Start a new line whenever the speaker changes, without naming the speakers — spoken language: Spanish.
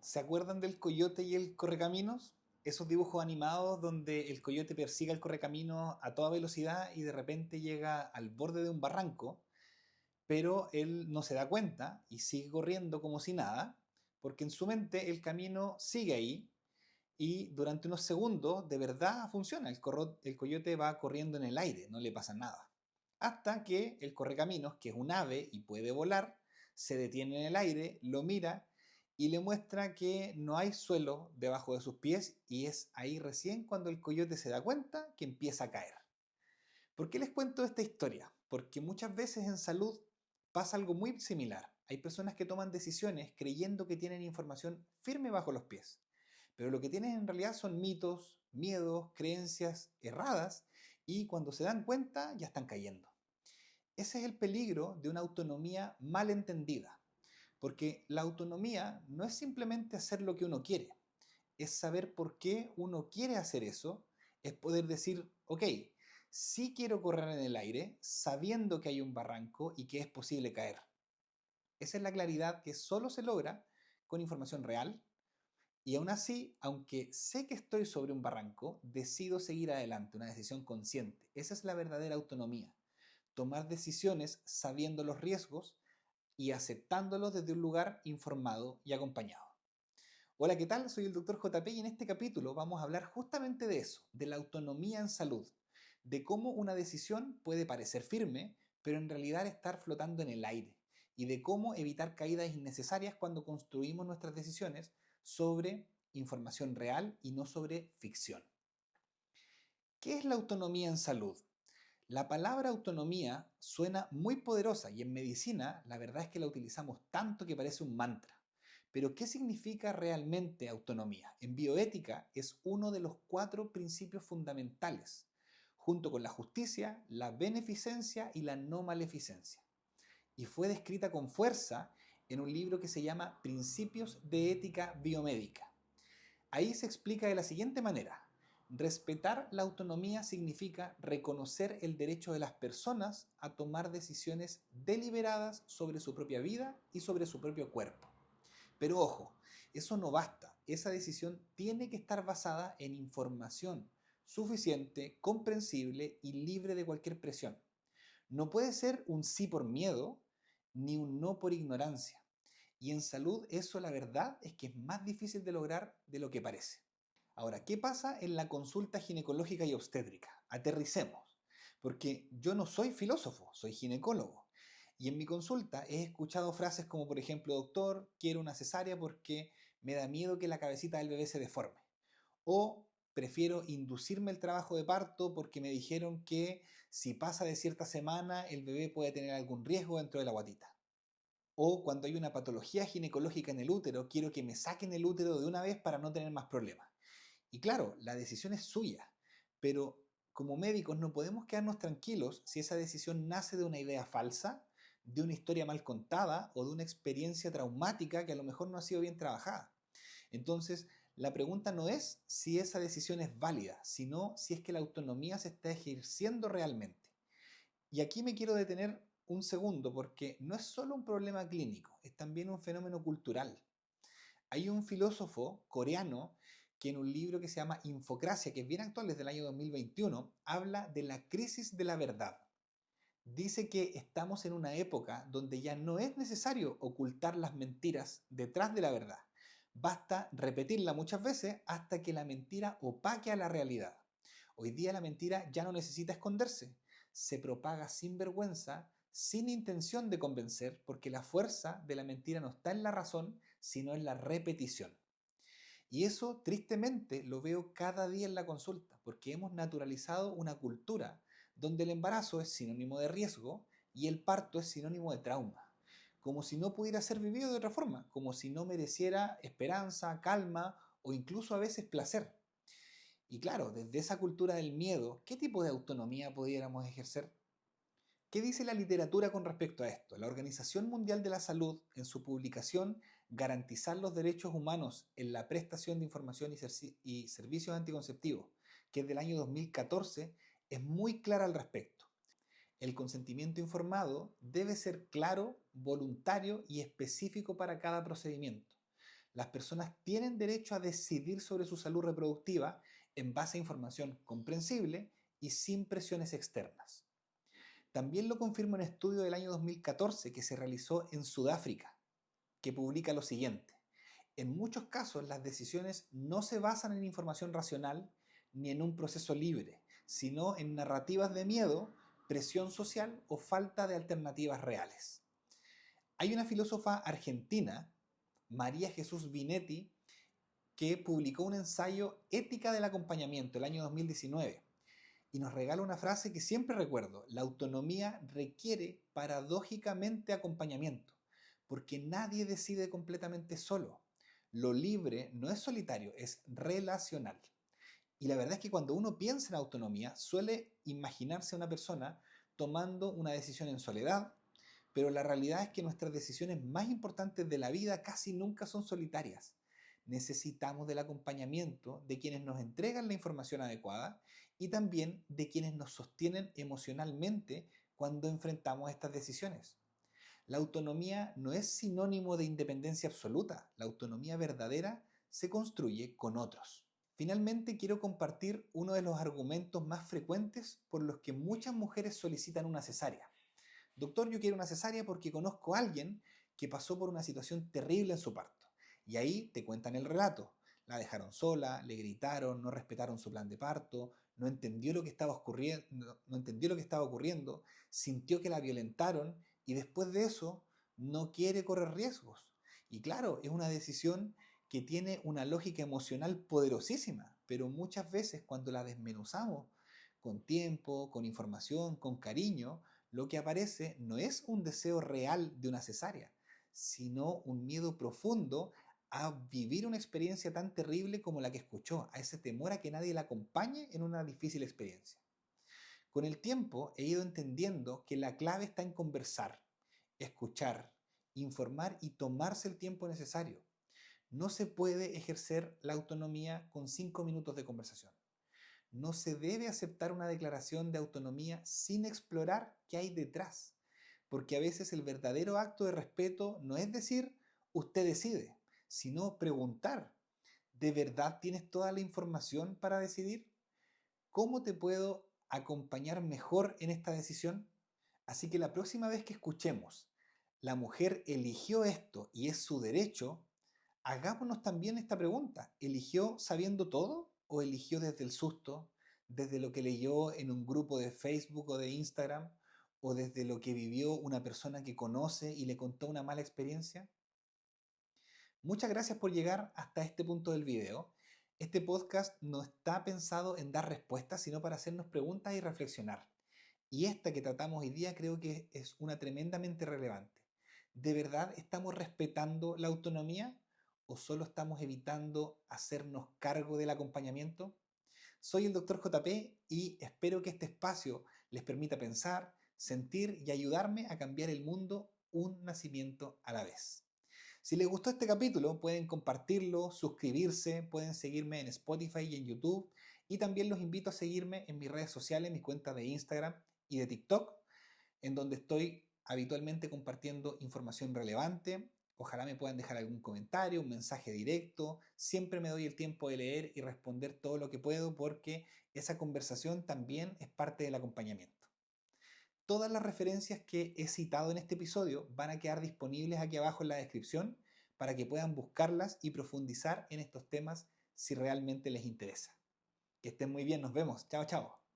¿Se acuerdan del coyote y el correcaminos? Esos dibujos animados donde el coyote persigue al correcaminos a toda velocidad y de repente llega al borde de un barranco, pero él no se da cuenta y sigue corriendo como si nada, porque en su mente el camino sigue ahí y durante unos segundos de verdad funciona. El coyote va corriendo en el aire, no le pasa nada. Hasta que el correcaminos, que es un ave y puede volar, se detiene en el aire, lo mira y le muestra que no hay suelo debajo de sus pies y es ahí recién cuando el coyote se da cuenta que empieza a caer. ¿Por qué les cuento esta historia? Porque muchas veces en salud pasa algo muy similar. Hay personas que toman decisiones creyendo que tienen información firme bajo los pies, pero lo que tienen en realidad son mitos, miedos, creencias erradas y cuando se dan cuenta ya están cayendo. Ese es el peligro de una autonomía mal entendida, porque la autonomía no es simplemente hacer lo que uno quiere, es saber por qué uno quiere hacer eso, es poder decir, ok, sí quiero correr en el aire sabiendo que hay un barranco y que es posible caer. Esa es la claridad que solo se logra con información real y aún así, aunque sé que estoy sobre un barranco, decido seguir adelante, una decisión consciente. Esa es la verdadera autonomía. Tomar decisiones sabiendo los riesgos y aceptándolos desde un lugar informado y acompañado. Hola, ¿qué tal? Soy el Dr. JP y en este capítulo vamos a hablar justamente de eso, de la autonomía en salud, de cómo una decisión puede parecer firme, pero en realidad estar flotando en el aire, y de cómo evitar caídas innecesarias cuando construimos nuestras decisiones sobre información real y no sobre ficción. ¿Qué es la autonomía en salud? La palabra autonomía suena muy poderosa y en medicina la verdad es que la utilizamos tanto que parece un mantra. Pero ¿qué significa realmente autonomía? En bioética es uno de los 4 principios fundamentales, junto con la justicia, la beneficencia y la no maleficencia. Y fue descrita con fuerza en un libro que se llama Principios de Ética Biomédica. Ahí se explica de la siguiente manera. Respetar la autonomía significa reconocer el derecho de las personas a tomar decisiones deliberadas sobre su propia vida y sobre su propio cuerpo. Pero ojo, eso no basta. Esa decisión tiene que estar basada en información suficiente, comprensible y libre de cualquier presión. No puede ser un sí por miedo ni un no por ignorancia. Y en salud eso la verdad es que es más difícil de lograr de lo que parece. Ahora, ¿qué pasa en la consulta ginecológica y obstétrica? Aterricemos, porque yo no soy filósofo, soy ginecólogo. Y en mi consulta he escuchado frases como, por ejemplo, doctor, quiero una cesárea porque me da miedo que la cabecita del bebé se deforme. O prefiero inducirme el trabajo de parto porque me dijeron que si pasa de cierta semana el bebé puede tener algún riesgo dentro de la guatita. O cuando hay una patología ginecológica en el útero, quiero que me saquen el útero de una vez para no tener más problemas. Y claro, la decisión es suya, pero como médicos no podemos quedarnos tranquilos si esa decisión nace de una idea falsa, de una historia mal contada o de una experiencia traumática que a lo mejor no ha sido bien trabajada. Entonces, la pregunta no es si esa decisión es válida, sino si es que la autonomía se está ejerciendo realmente. Y aquí me quiero detener un segundo porque no es solo un problema clínico, es también un fenómeno cultural. Hay un filósofo coreano que en un libro que se llama Infocracia, que es bien actual, desde el año 2021, habla de la crisis de la verdad. Dice que estamos en una época donde ya no es necesario ocultar las mentiras detrás de la verdad. Basta repetirla muchas veces hasta que la mentira opaque a la realidad. Hoy día la mentira ya no necesita esconderse. Se propaga sin vergüenza, sin intención de convencer, porque la fuerza de la mentira no está en la razón, sino en la repetición. Y eso tristemente lo veo cada día en la consulta, porque hemos naturalizado una cultura donde el embarazo es sinónimo de riesgo y el parto es sinónimo de trauma, como si no pudiera ser vivido de otra forma, como si no mereciera esperanza, calma o incluso a veces placer. Y claro, desde esa cultura del miedo, ¿qué tipo de autonomía pudiéramos ejercer? ¿Qué dice la literatura con respecto a esto? La Organización Mundial de la Salud, en su publicación Garantizar los derechos humanos en la prestación de información y servicios anticonceptivos, que es del año 2014, es muy clara al respecto. El consentimiento informado debe ser claro, voluntario y específico para cada procedimiento. Las personas tienen derecho a decidir sobre su salud reproductiva en base a información comprensible y sin presiones externas. También lo confirma un estudio del año 2014 que se realizó en Sudáfrica, que publica lo siguiente. En muchos casos, las decisiones no se basan en información racional ni en un proceso libre, sino en narrativas de miedo, presión social o falta de alternativas reales. Hay una filósofa argentina, María Jesús Binetti, que publicó un ensayo Ética del acompañamiento el año 2019 y nos regala una frase que siempre recuerdo: la autonomía requiere paradójicamente acompañamiento, porque nadie decide completamente solo. Lo libre no es solitario, es relacional. Y la verdad es que cuando uno piensa en autonomía, suele imaginarse a una persona tomando una decisión en soledad, pero la realidad es que nuestras decisiones más importantes de la vida casi nunca son solitarias. Necesitamos del acompañamiento de quienes nos entregan la información adecuada y también de quienes nos sostienen emocionalmente cuando enfrentamos estas decisiones. La autonomía no es sinónimo de independencia absoluta. La autonomía verdadera se construye con otros. Finalmente, quiero compartir uno de los argumentos más frecuentes por los que muchas mujeres solicitan una cesárea. Doctor, yo quiero una cesárea porque conozco a alguien que pasó por una situación terrible en su parto. Y ahí te cuentan el relato. La dejaron sola, le gritaron, no respetaron su plan de parto, no entendió lo que estaba ocurriendo, sintió que la violentaron y después de eso no quiere correr riesgos. Y claro, es una decisión que tiene una lógica emocional poderosísima, pero muchas veces cuando la desmenuzamos con tiempo, con información, con cariño, lo que aparece no es un deseo real de una cesárea, sino un miedo profundo a vivir una experiencia tan terrible como la que escuchó, a ese temor a que nadie la acompañe en una difícil experiencia. Con el tiempo he ido entendiendo que la clave está en conversar, escuchar, informar y tomarse el tiempo necesario. No se puede ejercer la autonomía con 5 minutos de conversación. No se debe aceptar una declaración de autonomía sin explorar qué hay detrás, porque a veces el verdadero acto de respeto no es decir usted decide, sino preguntar: ¿de verdad tienes toda la información para decidir? ¿Cómo te puedo acompañar mejor en esta decisión? Así que la próxima vez que escuchemos: la mujer eligió esto y es su derecho, hagámonos también esta pregunta: ¿eligió sabiendo todo o eligió desde el susto, desde lo que leyó en un grupo de Facebook o de Instagram, o desde lo que vivió una persona que conoce y le contó una mala experiencia? Muchas gracias por llegar hasta este punto del video. Este podcast no está pensado en dar respuestas, sino para hacernos preguntas y reflexionar. Y esta que tratamos hoy día creo que es una tremendamente relevante. ¿De verdad estamos respetando la autonomía o solo estamos evitando hacernos cargo del acompañamiento? Soy el Dr. JP y espero que este espacio les permita pensar, sentir y ayudarme a cambiar el mundo un nacimiento a la vez. Si les gustó este capítulo, pueden compartirlo, suscribirse, pueden seguirme en Spotify y en YouTube, y también los invito a seguirme en mis redes sociales, mis cuentas de Instagram y de TikTok, en donde estoy habitualmente compartiendo información relevante. Ojalá me puedan dejar algún comentario, un mensaje directo. Siempre me doy el tiempo de leer y responder todo lo que puedo, porque esa conversación también es parte del acompañamiento. Todas las referencias que he citado en este episodio van a quedar disponibles aquí abajo en la descripción para que puedan buscarlas y profundizar en estos temas si realmente les interesa. Que estén muy bien, nos vemos. Chao, chao.